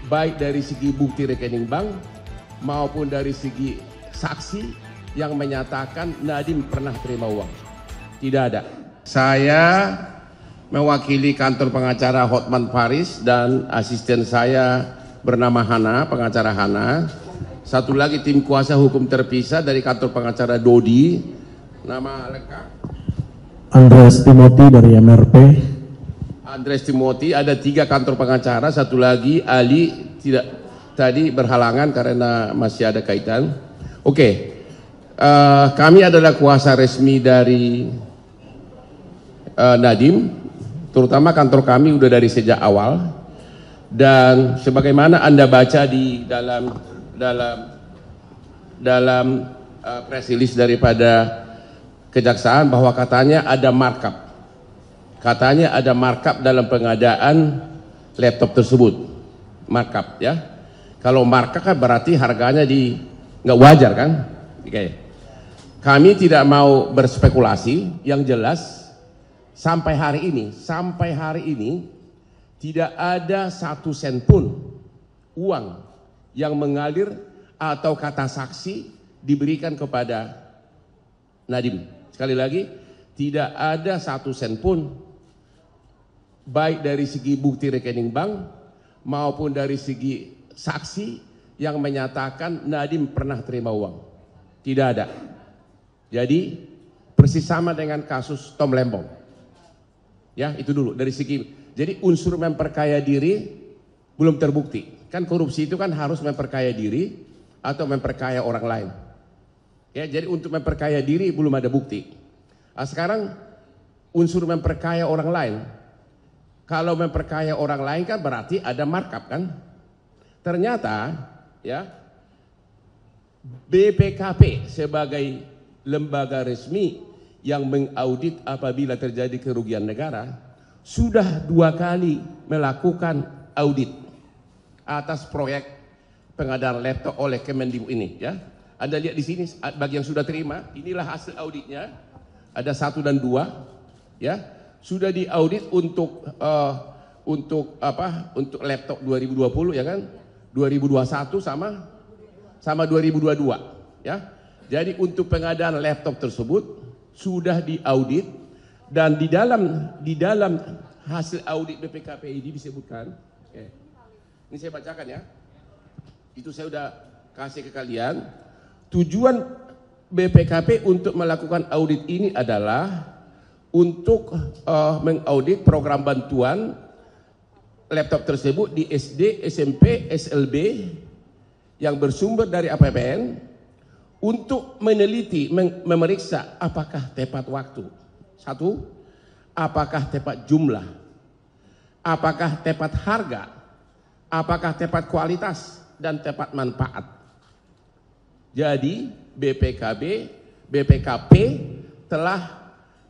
baik dari segi bukti rekening bank maupun dari segi saksi yang menyatakan Nadiem pernah terima uang. Tidak ada. Saya mewakili kantor pengacara Hotman Paris dan asisten saya bernama Hana, pengacara Hana. Satu lagi tim kuasa hukum terpisah dari kantor pengacara Dodi. Nama lengkap Andreas Timothy dari MRP. Andreas Timothy, ada 3 kantor pengacara, satu lagi Ali tidak tadi berhalangan karena masih ada kaitan. Oke. Kami adalah kuasa resmi dari Nadiem, terutama kantor kami udah dari sejak awal, dan sebagaimana Anda baca di dalam press release daripada kejaksaan bahwa katanya ada markup. Katanya ada markup dalam pengadaan laptop tersebut. Markup ya. Kalau markup kan berarti harganya nggak wajar kan? Oke. Kami tidak mau berspekulasi, yang jelas sampai hari ini tidak ada 1 sen pun uang yang mengalir atau kata saksi diberikan kepada Nadiem. Sekali lagi, tidak ada 1 sen pun baik dari segi bukti rekening bank maupun dari segi saksi yang menyatakan Nadiem pernah terima uang. Tidak ada. Jadi persis sama dengan kasus Tom Lembong. Ya, itu dulu dari segi. Jadi unsur memperkaya diri belum terbukti. Kan korupsi itu kan harus memperkaya diri atau memperkaya orang lain. Ya, jadi untuk memperkaya diri belum ada bukti. Nah, sekarang unsur memperkaya orang lain. Kalau memperkaya orang lain kan berarti ada markup kan? Ternyata ya BPKP sebagai lembaga resmi yang mengaudit apabila terjadi kerugian negara sudah 2 kali melakukan audit atas proyek pengadaan laptop oleh Kemendikbud ini ya. Anda lihat di sini bagi yang sudah terima, inilah hasil auditnya. Ada 1 dan 2 ya. Sudah diaudit untuk laptop 2020 ya kan, 2021 sama 2022 ya. Jadi untuk pengadaan laptop tersebut sudah diaudit, dan di dalam hasil audit BPKP ini disebutkan, ini saya bacakan ya, itu saya sudah kasih ke kalian. Tujuan BPKP untuk melakukan audit ini adalah untuk mengaudit program bantuan laptop tersebut di SD, SMP, SLB yang bersumber dari APBN untuk meneliti, memeriksa apakah tepat waktu. 1, apakah tepat jumlah, apakah tepat harga, apakah tepat kualitas, dan tepat manfaat. Jadi BPKP telah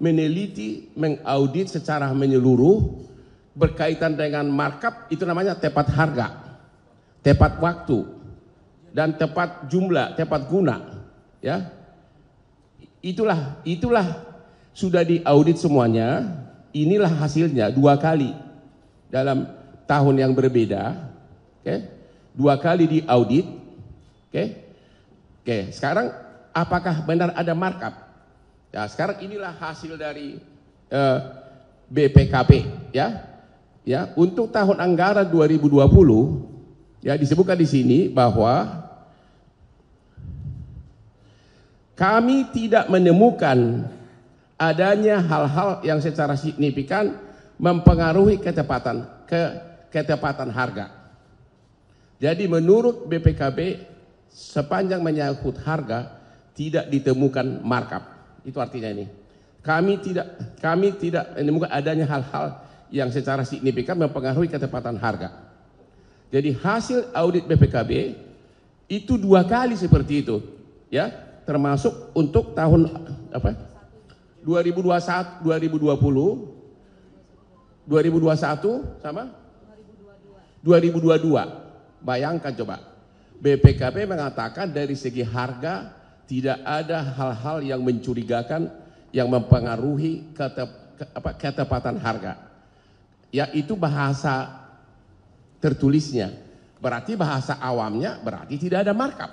meneliti, mengaudit secara menyeluruh berkaitan dengan markup, itu namanya tepat harga, tepat waktu, dan tepat jumlah, tepat guna ya. Itulah sudah diaudit semuanya. Inilah hasilnya 2 kali dalam tahun yang berbeda. 2 kali diaudit. Sekarang apakah benar ada markup? Ya, sekarang inilah hasil dari BPKP ya. Ya, untuk tahun anggaran 2020 ya disebutkan di sini bahwa kami tidak menemukan adanya hal-hal yang secara signifikan mempengaruhi ketepatan harga. Jadi menurut BPKP sepanjang menyangkut harga tidak ditemukan markup. Itu artinya ini. Kami tidak menemukan adanya hal-hal yang secara signifikan mempengaruhi ketepatan harga. Jadi hasil audit BPKB itu 2 kali seperti itu, ya, termasuk untuk tahun 2021, 2021 sama 2022. Bayangkan coba. BPKP mengatakan dari segi harga tidak ada hal-hal yang mencurigakan yang mempengaruhi ketepatan harga. Ya, itu bahasa tertulisnya. Berarti bahasa awamnya berarti tidak ada markup.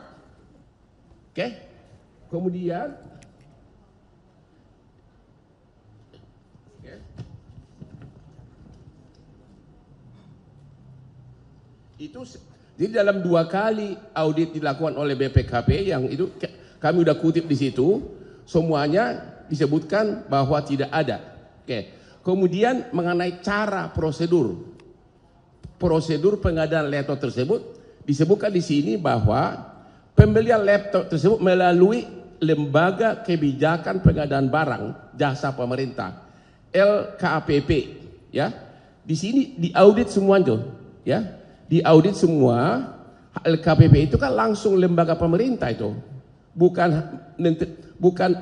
Oke? Kemudian itu jadi dalam 2 kali audit dilakukan oleh BPKP yang itu kami udah kutip di situ, semuanya disebutkan bahwa tidak ada. Oke. Kemudian mengenai cara prosedur pengadaan laptop tersebut disebutkan di sini bahwa pembelian laptop tersebut melalui Lembaga Kebijakan Pengadaan Barang Jasa Pemerintah LKPP, ya. Di sini diaudit semua tuh, ya. Diaudit semua. LKPP itu kan langsung lembaga pemerintah itu, bukan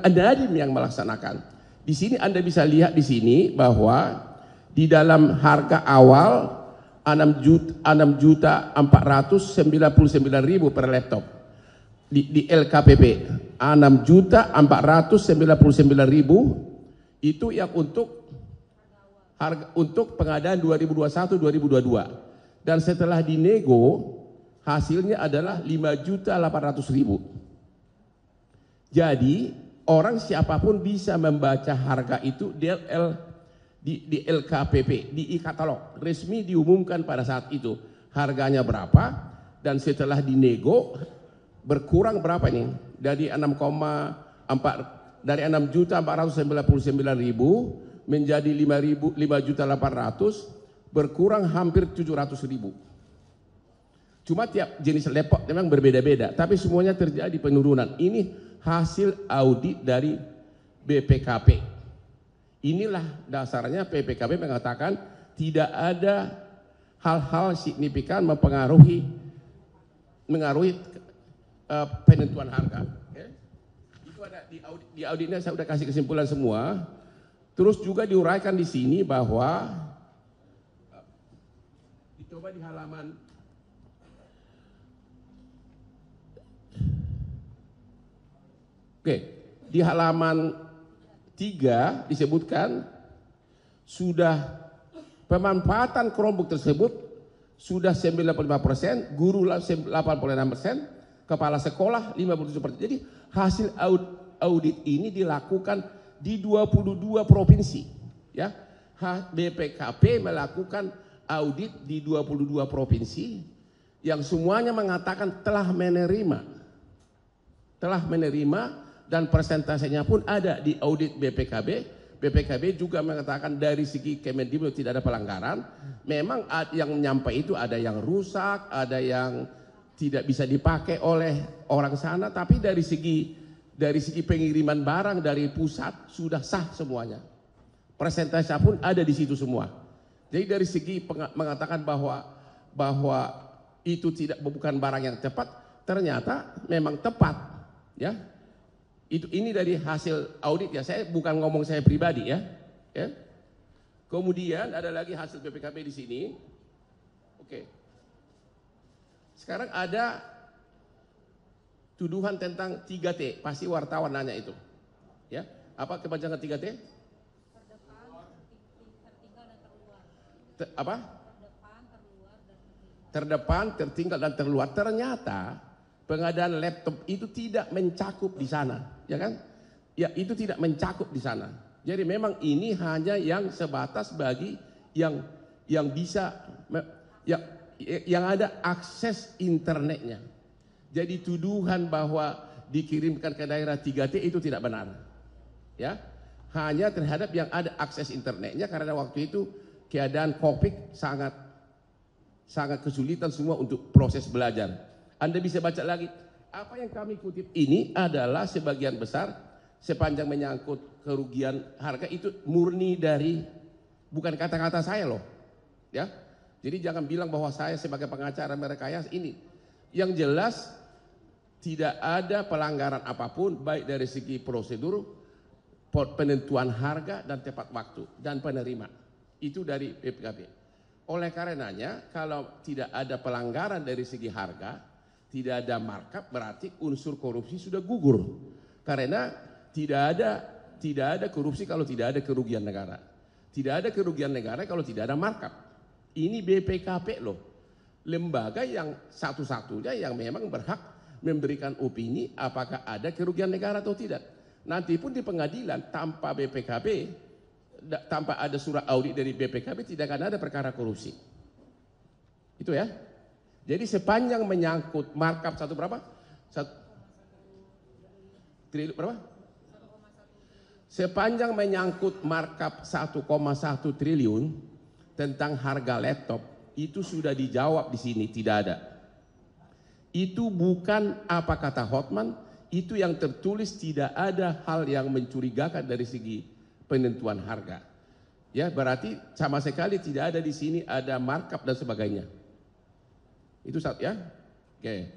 Nadiem yang melaksanakan. Di sini Anda bisa lihat di sini bahwa di dalam harga awal 6.499.000 per laptop di LKPP 6.499.000 itu yang untuk harga untuk pengadaan 2021-2022. Dan setelah dinego, hasilnya adalah 5.800.000. Jadi orang siapapun bisa membaca harga itu di LKPP, di e-katalog resmi diumumkan pada saat itu harganya berapa, dan setelah dinego berkurang berapa nih dari 6,4 dari 6.499.000 menjadi 5.800.000, berkurang hampir 700.000. Cuma tiap jenis laptop memang berbeda-beda, tapi semuanya terjadi penurunan. Ini hasil audit dari BPKP. Inilah dasarnya BPKP mengatakan tidak ada hal-hal signifikan mengaruhi penentuan harga. Itu ada di auditnya, saya sudah kasih kesimpulan semua. Terus juga diuraikan di sini bahwa coba di halaman di halaman 3 disebutkan sudah pemanfaatan Chromebook tersebut sudah 95%, guru 86%, kepala sekolah 57%. Jadi hasil audit ini dilakukan di 22 provinsi, ya. BPKP melakukan audit di 22 provinsi yang semuanya mengatakan telah menerima dan persentasenya pun ada di audit BPKB. BPKB juga mengatakan dari segi Kemendikbud tidak ada pelanggaran. Memang yang nyampe itu ada yang rusak, ada yang tidak bisa dipakai oleh orang sana, tapi dari segi pengiriman barang dari pusat sudah sah semuanya. Persentase pun ada di situ semua. Jadi dari segi mengatakan bahwa itu bukan barang yang tepat, ternyata memang tepat, ya. Ini dari hasil audit ya. Saya bukan ngomong saya pribadi, ya. Kemudian ada lagi hasil BPKP di sini. Oke. Sekarang ada tuduhan tentang 3T, pasti wartawan nanya itu. Ya. Apa kepanjangan 3T? Terdepan, tertinggal dan terluar. Ternyata pengadaan laptop itu tidak mencakup di sana, ya kan? Ya, itu tidak mencakup di sana. Jadi memang ini hanya yang sebatas bagi yang bisa yang ada akses internetnya. Jadi tuduhan bahwa dikirimkan ke daerah 3T itu tidak benar. Ya. Hanya terhadap yang ada akses internetnya, karena waktu itu keadaan COVID sangat kesulitan semua untuk proses belajar. Anda bisa baca lagi. Apa yang kami kutip ini adalah sebagian besar sepanjang menyangkut kerugian harga itu murni dari, bukan kata-kata saya loh. Ya. Jadi jangan bilang bahwa saya sebagai pengacara merekayasa ini. Yang jelas tidak ada pelanggaran apapun baik dari segi prosedur, penentuan harga dan tepat waktu dan penerima. Itu dari BPKP. Oleh karenanya kalau tidak ada pelanggaran dari segi harga, tidak ada markup, berarti unsur korupsi sudah gugur. Karena tidak ada korupsi kalau tidak ada kerugian negara. Tidak ada kerugian negara kalau tidak ada markup. Ini BPKP loh. lembaga yang satu-satunya yang memang berhak memberikan opini apakah ada kerugian negara atau tidak. Nanti pun di pengadilan tanpa BPKB, tanpa ada surat audit dari BPKB tidak akan ada perkara korupsi. Itu ya. Jadi sepanjang menyangkut markup satu berapa? Triliun berapa? Sepanjang menyangkut markup 1,1 triliun tentang harga laptop, itu sudah dijawab di sini, tidak ada. Itu bukan apa kata Hotman, itu yang tertulis, tidak ada hal yang mencurigakan dari segi penentuan harga. Ya, berarti sama sekali tidak ada di sini ada markup dan sebagainya. Itu satu ya. Oke.